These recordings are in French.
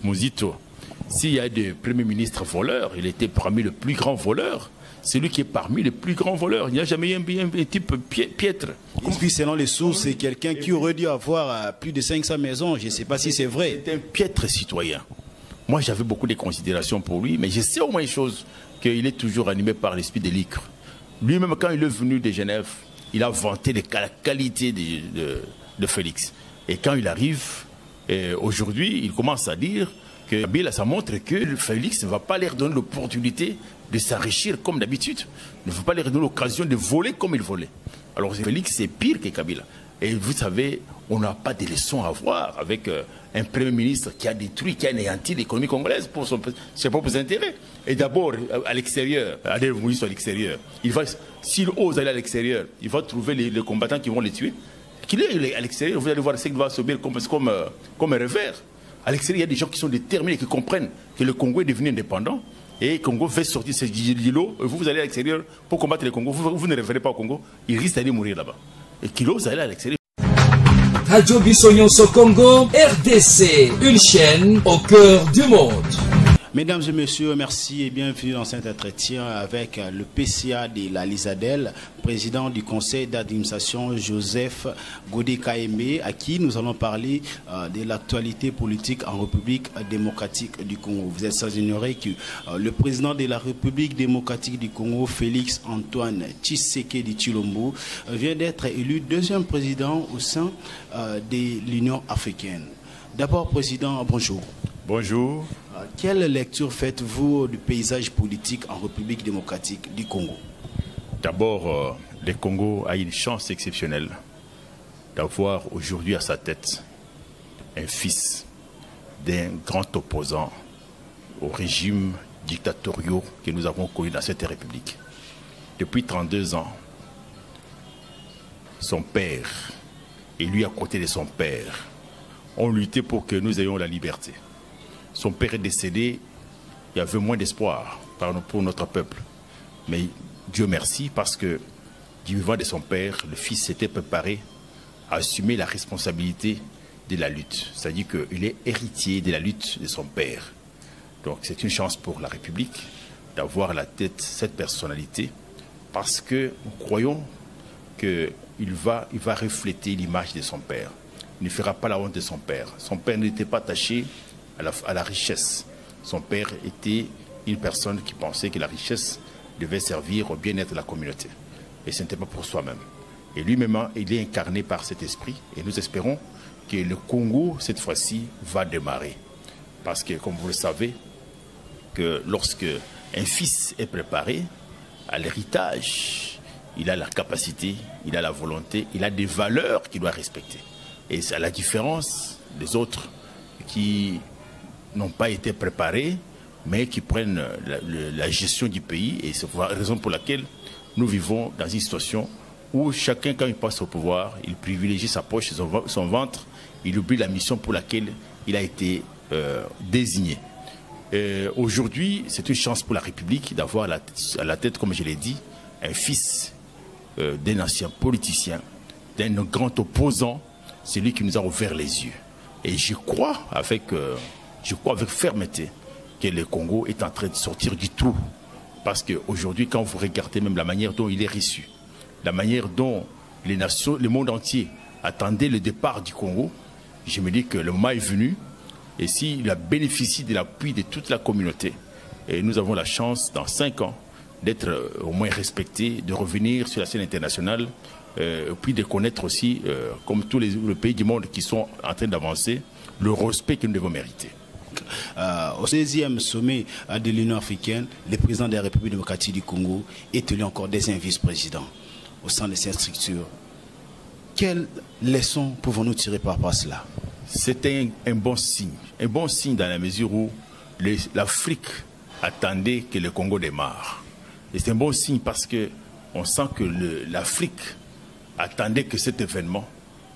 Mouzito, s'il y a des premiers ministres voleurs, il était parmi les plus grands voleurs. C'est lui qui est parmi les plus grands voleurs. Il n'y a jamais eu un type piètre. Et puis, selon les sources, c'est quelqu'un qui aurait dû avoir plus de 500 maisons. Je ne sais pas si c'est vrai. C'est un piètre citoyen. Moi, j'avais beaucoup de considérations pour lui, mais je sais au moins une chose, qu'il est toujours animé par l'esprit de l'icre. Lui-même, quand il est venu de Genève, il a vanté la qualité de Félix. Et quand il arrive, aujourd'hui, il commence à dire que Kabila, ça montre que Félix ne va pas leur donner l'opportunité de s'enrichir comme d'habitude. Il ne va pas leur donner l'occasion de voler comme il volait. Alors Félix, c'est pire que Kabila. Et vous savez, on n'a pas de leçons à voir avec un Premier ministre qui a détruit, qui a anéanti l'économie congolaise pour ses propres intérêts. Et d'abord, à l'extérieur, Adel Moïse à l'extérieur, s'il ose aller à l'extérieur, il va trouver les combattants qui vont les tuer. Qu'il est à l'extérieur, vous allez voir ce qu'il va subir comme un revers. À l'extérieur, il y a des gens qui sont déterminés, qui comprennent que le Congo est devenu indépendant. Et le Congo fait sortir ces îlots. Vous allez à l'extérieur pour combattre le Congo. Vous ne référez pas au Congo. Il risque d'aller mourir là-bas. Et qu'il ose aller à l'extérieur. Radio Bissonyoso Congo, RDC, une chaîne au cœur du monde. Mesdames et messieurs, merci et bienvenue dans cet entretien avec le PCA de la Lisadel, président du conseil d'administration Joseph Godé-Kaemé, à qui nous allons parler de l'actualité politique en République démocratique du Congo. Vous êtes sans ignorer que le président de la République démocratique du Congo, Félix Antoine Tshisekedi Tshilombo, vient d'être élu deuxième président au sein de l'Union africaine. D'abord, président, bonjour. Bonjour. Quelle lecture faites-vous du paysage politique en République démocratique du Congo? D'abord, le Congo a une chance exceptionnelle d'avoir aujourd'hui à sa tête un fils d'un grand opposant au régime dictatoriaux que nous avons connu dans cette République. Depuis 32 ans, son père et lui à côté de son père ont lutté pour que nous ayons la liberté. Son père est décédé, il y avait moins d'espoir pour notre peuple. Mais Dieu merci, parce que du vivant de son père, le fils s'était préparé à assumer la responsabilité de la lutte. C'est-à-dire qu'il est héritier de la lutte de son père. Donc c'est une chance pour la République d'avoir à la tête cette personnalité, parce que nous croyons qu'il va refléter l'image de son père. Il ne fera pas la honte de son père. Son père n'était pas attaché à la richesse. Son père était une personne qui pensait que la richesse devait servir au bien-être de la communauté. Et ce n'était pas pour soi-même. Et lui-même, il est incarné par cet esprit. Et nous espérons que le Congo, cette fois-ci, va démarrer. Parce que, comme vous le savez, que lorsque un fils est préparé à l'héritage, il a la capacité, il a la volonté, il a des valeurs qu'il doit respecter. Et c'est à la différence des autres qui n'ont pas été préparés, mais qui prennent la gestion du pays. Et c'est la raison pour laquelle nous vivons dans une situation où chacun, quand il passe au pouvoir, il privilégie sa poche, son ventre, il oublie la mission pour laquelle il a été désigné. Aujourd'hui, c'est une chance pour la République d'avoir à la tête, comme je l'ai dit, un fils d'un ancien politicien, d'un grand opposant, celui qui nous a ouvert les yeux. Et je crois avec fermeté que le Congo est en train de sortir du trou. Parce qu'aujourd'hui, quand vous regardez même la manière dont il est reçu, la manière dont les nations, le monde entier attendait le départ du Congo, je me dis que le moment est venu. Et s'il a bénéficié de l'appui de toute la communauté, et nous avons la chance, dans 5 ans, d'être au moins respectés, de revenir sur la scène internationale, et puis de connaître aussi, comme tous les pays du monde qui sont en train d'avancer, le respect que nous devons mériter. Au 16e sommet de l'Union africaine, le président de la République démocratique du Congo est élu encore deuxième vice-président au sein de cette structure. Quelles leçons pouvons-nous tirer par rapport à cela? C'est un bon signe. Un bon signe dans la mesure où l'Afrique attendait que le Congo démarre. Et c'est un bon signe parce qu'on sent que l'Afrique attendait que cet événement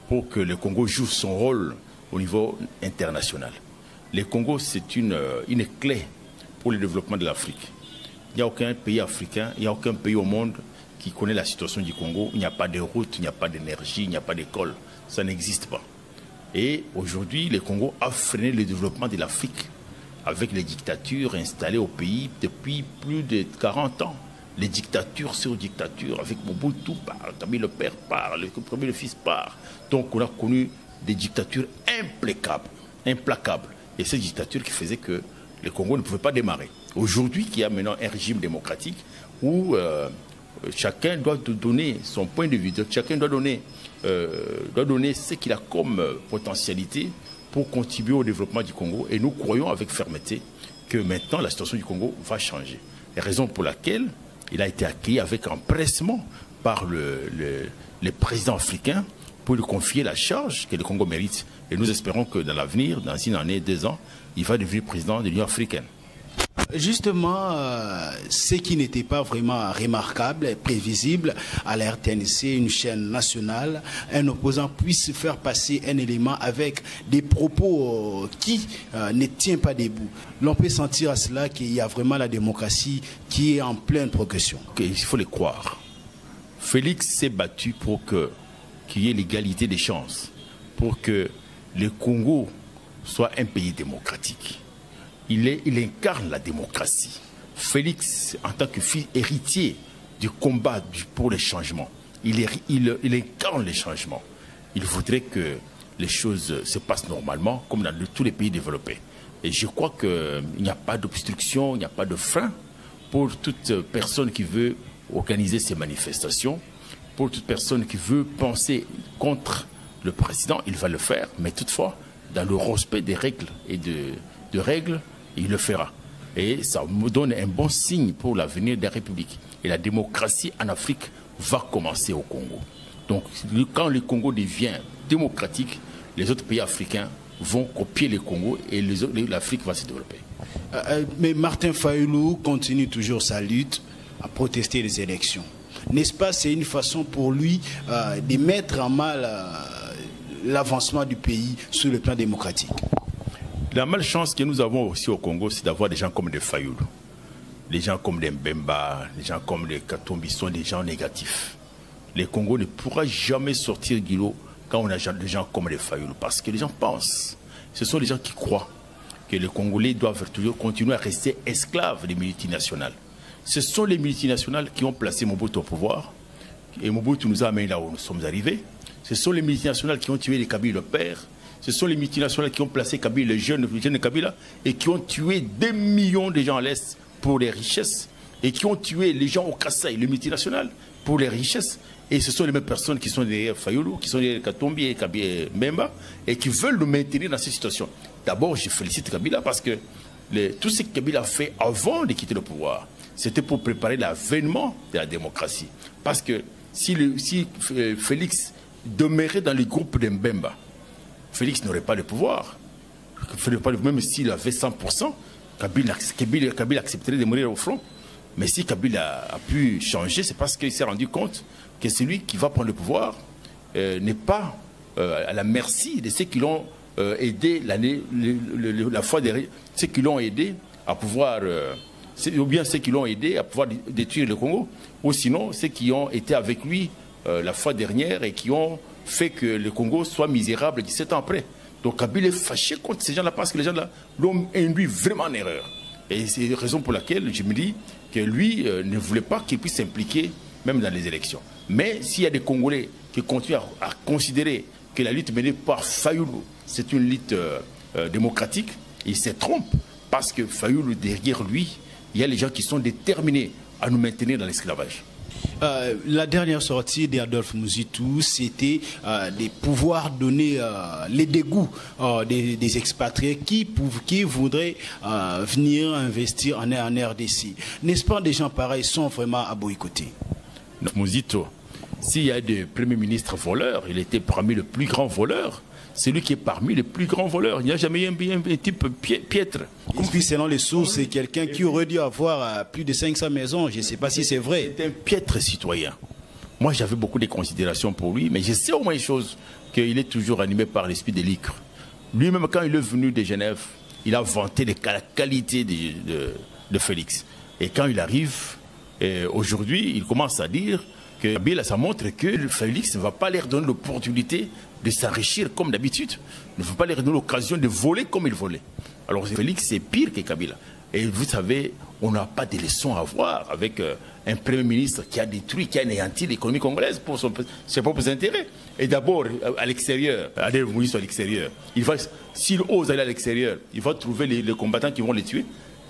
pour que le Congo joue son rôle au niveau international. Le Congo, c'est une clé pour le développement de l'Afrique. Il n'y a aucun pays africain, il n'y a aucun pays au monde qui connaît la situation du Congo. Il n'y a pas de route, il n'y a pas d'énergie, il n'y a pas d'école. Ça n'existe pas. Et aujourd'hui, le Congo a freiné le développement de l'Afrique avec les dictatures installées au pays depuis plus de 40 ans. Les dictatures sur dictatures, avec Mobutu par, Kabila le père par, le premier le fils par. Donc on a connu des dictatures implacables. Et ces dictatures qui faisaient que le Congo ne pouvait pas démarrer. Aujourd'hui, il y a maintenant un régime démocratique où chacun doit donner son point de vue, chacun doit donner ce qu'il a comme potentialité pour contribuer au développement du Congo. Et nous croyons avec fermeté que maintenant la situation du Congo va changer. La raison pour laquelle il a été accueilli avec empressement par les présidents africains pour lui confier la charge que le Congo mérite. Et nous espérons que dans l'avenir, dans une année, 2 ans, il va devenir président de l'Union africaine. Justement, ce qui n'était pas vraiment remarquable et prévisible à la RTNC, une chaîne nationale, un opposant puisse faire passer un élément avec des propos qui ne tient pas debout. L'on peut sentir à cela qu'il y a vraiment la démocratie qui est en pleine progression. Il faut le croire. Félix s'est battu pour qu'il y ait l'égalité des chances, pour que le Congo soit un pays démocratique. Il incarne la démocratie. Félix, en tant que fils héritier du combat pour le changement, il incarne les changements. Il voudrait que les choses se passent normalement, comme dans tous les pays développés. Et je crois qu'il n'y a pas d'obstruction, il n'y a pas de frein pour toute personne qui veut organiser ces manifestations, pour toute personne qui veut penser contre le président, il va le faire, mais toutefois, dans le respect des règles et de règles, il le fera. Et ça me donne un bon signe pour l'avenir de la République. Et la démocratie en Afrique va commencer au Congo. Donc, quand le Congo devient démocratique, les autres pays africains vont copier le Congo et l'Afrique va se développer. Mais Martin Fayulu continue toujours sa lutte à protester les élections. N'est-ce pas, c'est une façon pour lui de mettre en mal l'avancement du pays sur le plan démocratique? La malchance que nous avons aussi au Congo, c'est d'avoir des gens comme des Fayulu. Les gens comme des Mbemba, les gens comme des Katumbi sont des gens négatifs. Le Congo ne pourra jamais sortir du lot quand on a des gens comme les Fayulu. Parce que les gens pensent, ce sont les gens qui croient que les Congolais doivent toujours continuer à rester esclaves des multinationales. Ce sont les multinationales qui ont placé Mobutu au pouvoir. Et Mobutu nous a amenés là où nous sommes arrivés. Ce sont les multinationales qui ont tué les Kabila le père. Ce sont les multinationales qui ont placé Kabila, le jeune Kabila, et qui ont tué 2 millions de gens à l'Est pour les richesses, et qui ont tué les gens au Kasaï, les multinationales, pour les richesses. Et ce sont les mêmes personnes qui sont derrière Fayulu, qui sont derrière Katumbi et Kabila Mbemba, et qui veulent nous maintenir dans cette situation. D'abord, je félicite Kabila parce que tout ce que Kabila a fait avant de quitter le pouvoir, c'était pour préparer l'avènement de la démocratie. Parce que si Félix demeurait dans le groupe de Mbemba, Félix n'aurait pas le pouvoir. Même s'il avait 100%, Kabila accepterait de mourir au front. Mais si Kabila a pu changer, c'est parce qu'il s'est rendu compte que celui qui va prendre le pouvoir n'est pas à la merci de ceux qui l'ont aidé la fois dernière, ceux qui l'ont aidé à pouvoir, ou bien ceux qui l'ont aidé à pouvoir détruire le Congo, ou sinon ceux qui ont été avec lui la fois dernière et qui ont fait que le Congo soit misérable 17 ans après. Donc Kabila est fâché contre ces gens-là parce que les gens-là l'ont induit vraiment en erreur. Et c'est la raison pour laquelle je me dis que lui ne voulait pas qu'il puisse s'impliquer même dans les élections. Mais s'il y a des Congolais qui continuent à considérer que la lutte menée par Fayulu, c'est une lutte démocratique, ils se trompent parce que Fayulu, derrière lui, il y a les gens qui sont déterminés à nous maintenir dans l'esclavage. La dernière sortie d'Adolphe Muzitu, c'était de pouvoir donner les dégoûts des expatriés qui voudraient venir investir en RDC. N'est-ce pas, des gens pareils sont vraiment à boycotter? Muzitu, s'il y a des premiers ministres voleurs, il était parmi les plus grands voleurs. C'est lui qui est parmi les plus grands voleurs. Il n'y a jamais eu un type piètre. Et puis selon les sources, c'est quelqu'un qui aurait dû avoir plus de 500 maisons. Je ne sais pas si c'est vrai. C'est un piètre citoyen. Moi, j'avais beaucoup de considérations pour lui, mais je sais au moins une chose, qu'il est toujours animé par l'esprit de l'icre. Lui-même, quand il est venu de Genève, il a vanté la qualité de Félix. Et quand il arrive, aujourd'hui, il commence à dire que Kabila, ça montre que Félix ne va pas leur donner l'opportunité de s'enrichir comme d'habitude. Ne va pas leur donner l'occasion de voler comme il volait. Alors Félix, c'est pire que Kabila. Et vous savez, on n'a pas de leçons à avoir avec un Premier ministre qui a détruit, qui a anéanti l'économie congolaise pour ses propres intérêts. Et d'abord, à l'extérieur, Adel Moïse à l'extérieur, s'il ose aller à l'extérieur, il va trouver les combattants qui vont les tuer.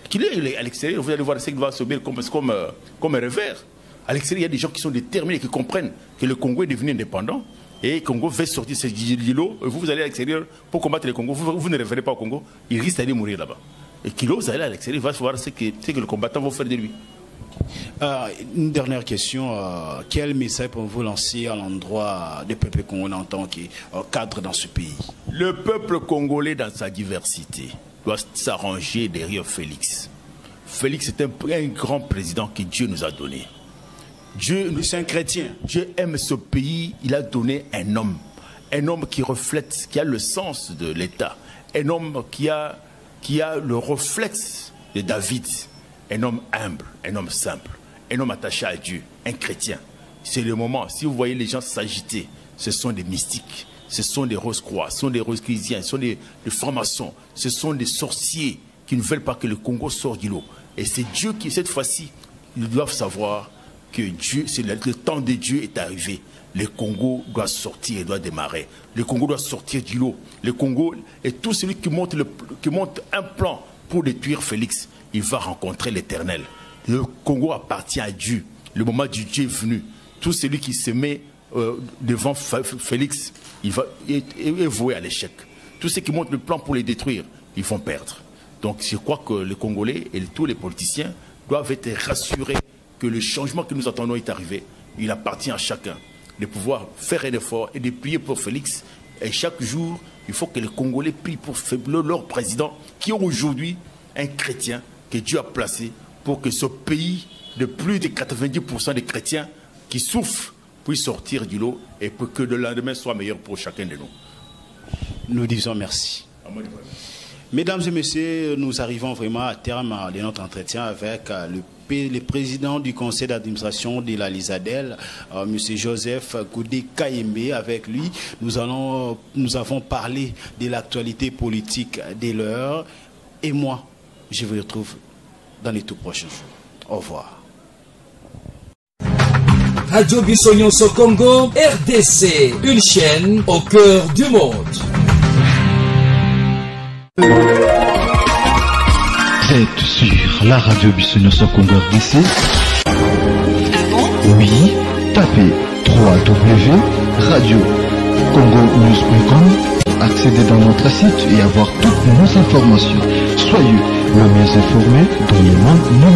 Qu'il est à l'extérieur, vous allez voir ce qu'il va subir comme un revers. À l'extérieur, il y a des gens qui sont déterminés, qui comprennent que le Congo est devenu indépendant et le Congo va sortir ce îlot. Vous allez à l'extérieur pour combattre le Congo. Vous ne revenez pas au Congo, il risque d'aller mourir là-bas. Et qu'il ose aller à l'extérieur, il va voir ce que le combattant va faire de lui. Une dernière question. Quel message pouvez-vous lancer à l'endroit des peuples congolais en tant que cadre dans ce pays? Le peuple congolais, dans sa diversité, doit s'arranger derrière Félix. Félix est un grand président que Dieu nous a donné. C'est un chrétien. Dieu aime ce pays. Il a donné un homme qui reflète, qui a le sens de l'État, un homme qui a le réflexe de David, un homme humble, un homme simple, un homme attaché à Dieu, un chrétien. C'est le moment. Si vous voyez les gens s'agiter, ce sont des mystiques, ce sont des rose-croix, ce sont des rose-chrétiens, ce sont des francs-maçons, ce sont des sorciers qui ne veulent pas que le Congo sorte du lot. Et c'est Dieu qui, cette fois-ci, ils doivent savoir que Dieu, le temps de Dieu est arrivé. Le Congo doit sortir et doit démarrer. Le Congo doit sortir du lot. Le Congo, et tout celui qui monte un plan pour détruire Félix, il va rencontrer l'Éternel. Le Congo appartient à Dieu. Le moment du Dieu est venu. Tout celui qui se met devant Félix, il est voué à l'échec. Tous ceux qui montent le plan pour les détruire, ils vont perdre. Donc je crois que les Congolais et tous les politiciens doivent être rassurés que le changement que nous attendons est arrivé. Il appartient à chacun de pouvoir faire un effort et de prier pour Félix. Et chaque jour, il faut que les Congolais prient pour leur président, qui est aujourd'hui un chrétien que Dieu a placé pour que ce pays de plus de 90% des chrétiens qui souffrent puisse sortir du lot et pour que le lendemain soit meilleur pour chacun de nous. Nous disons merci. Mesdames et messieurs, nous arrivons vraiment à terme de notre entretien avec le président du conseil d'administration de la Lisadel, M. Joseph Godé Kayembe. Avec lui, nous avons parlé de l'actualité politique de l'heure. Et moi, je vous retrouve dans les tout prochains jours. Au revoir. Radio Bissonyoso Congo, RDC, une chaîne au cœur du monde. Vous êtes sur la radio Bissonyoso Congo RDC. Oui, tapez www.radiocongonews.com, accédez dans notre site et avoir toutes nos informations. Soyez le mieux informé dans le monde numérique.